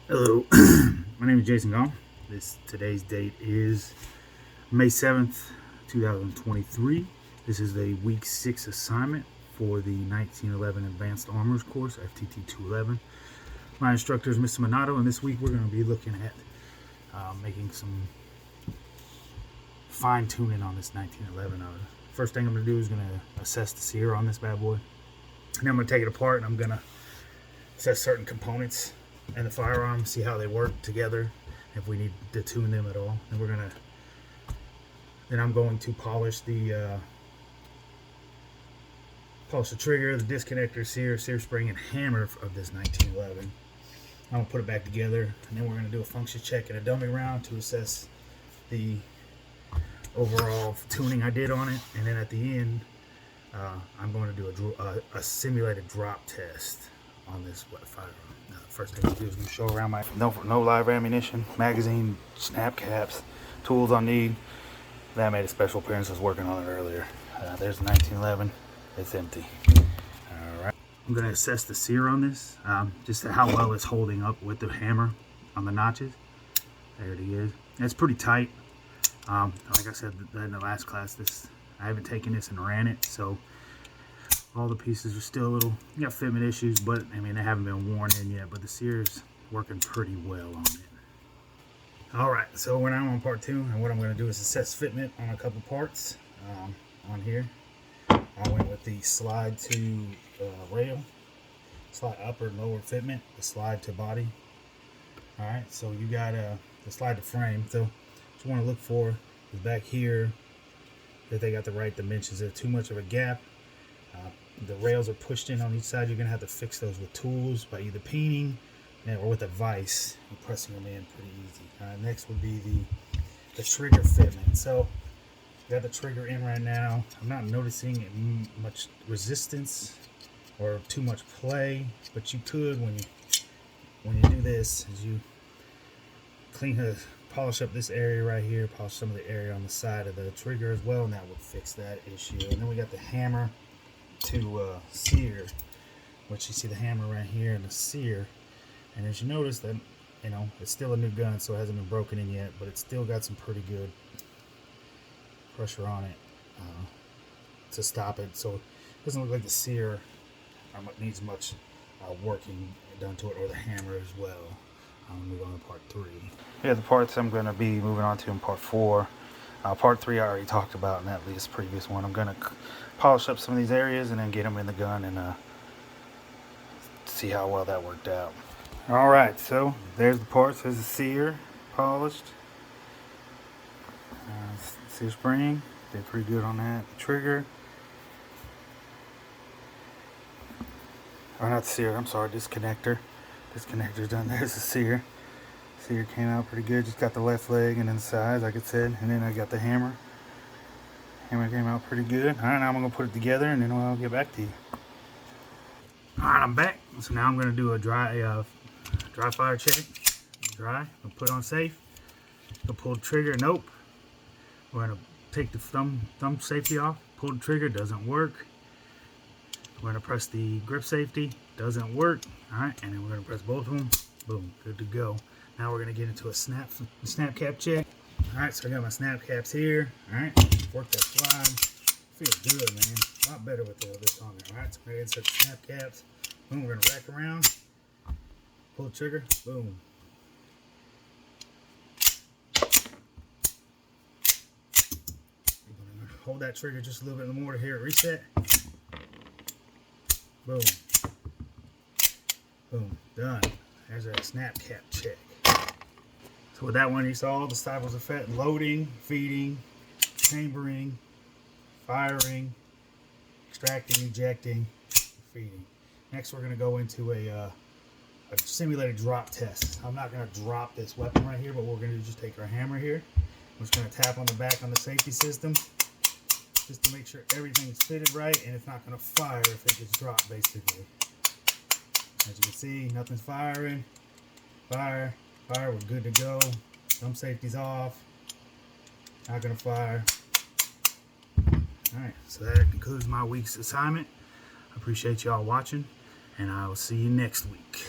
Hello, my name is Jason Gong. Today's date is May 7th, 2023. This is the week 6 assignment for the 1911 Advanced Armors course, FTT 211. My instructor is Mr. Minato, and this week we're going to be looking at making some fine tuning on this 1911. First thing I'm going to do is going to assess the sear on this bad boy. And then I'm going to take it apart and I'm going to assess certain components and the firearm, see how they work together, if we need to tune them at all. And then I'm going to polish the trigger, the disconnector, sear spring, and hammer of this 1911. I'm gonna put it back together, and then we're gonna do a function check and a dummy round to assess the overall tuning I did on it. And then at the end, I'm going to do a simulated drop test on this firearm. First thing I do is I'm show around my no live ammunition, magazine, snap caps, tools I need. That made a special appearance. I was working on it earlier. There's the 1911. It's empty. All right. I'm going to assess the sear on this, just how well it's holding up with the hammer on the notches. There it is. It's pretty tight. Like I said in the last class, I haven't taken this and ran it, so all the pieces are still a little, got fitment issues, but I mean, they haven't been worn in yet, but the sear is working pretty well on it. All right, so we're now on part 2, and what I'm going to do is assess fitment on a couple parts on here. I went with the slide to rail, slide upper and lower fitment, the slide to body. All right, so you got the slide to frame. So what you want to look for is back here that they got the right dimensions. There's too much of a gap. The rails are pushed in on each side. You're going to have to fix those with tools by either peening or with a vise and pressing them in pretty easy. Next would be the trigger fitment. So got the trigger in right now. I'm not noticing much resistance or too much play, but you could when you do this, is you polish up this area right here, polish some of the area on the side of the trigger as well, and that would fix that issue. And then we got the hammer to sear, which you see the hammer right here and the sear. And as you notice that, it's still a new gun, so it hasn't been broken in yet, but it's still got some pretty good pressure on it to stop it. So it doesn't look like the sear needs much working done to it, or the hammer as well. I'll move on to part 3. Yeah, the parts I'm going to be moving on to in part 4. Part 3 I already talked about in that previous one. I'm going to polish up some of these areas and then get them in the gun and see how well that worked out. Alright, so there's the parts. There's the sear polished. Sear spring, did pretty good on that. The trigger. Or not the sear, I'm sorry, disconnector. Disconnector's done. There's the sear. Sear came out pretty good. Just got the left leg and then the sides, like I said. And then I got the hammer. Hammer came out pretty good. Alright, now I'm going to put it together and then I'll get back to you. Alright, I'm back. So now I'm going to do a dry fire check. Dry. I'll put on safe. I'll pull the trigger. Nope. We're going to take the thumb safety off. Pull the trigger. Doesn't work. We're going to press the grip safety. Doesn't work. Alright, and then we're going to press both of them. Boom. Good to go. Now we're going to get into a snap cap check. Alright, so I got my snap caps here. Alright, work that slide. Feels good, man. A lot better with this on there. Alright, so we're going to insert the snap caps. Boom, we're going to rack around. Pull the trigger. Boom. We're going to hold that trigger just a little bit more to hear it reset. Boom. Boom. Done. There's a snap cap check. So with that one, you saw all the staples of fat: loading, feeding, chambering, firing, extracting, ejecting, feeding. Next, we're going to go into a simulated drop test. I'm not going to drop this weapon right here, but what we're going to do is just take our hammer here. We're just going to tap on the back on the safety system just to make sure everything's fitted right and it's not going to fire if it gets dropped, basically. As you can see, nothing's firing. Fire, we're good to go. Thumb safety's off. Not gonna fire. Alright, so that concludes my week's assignment. I appreciate y'all watching, and I will see you next week.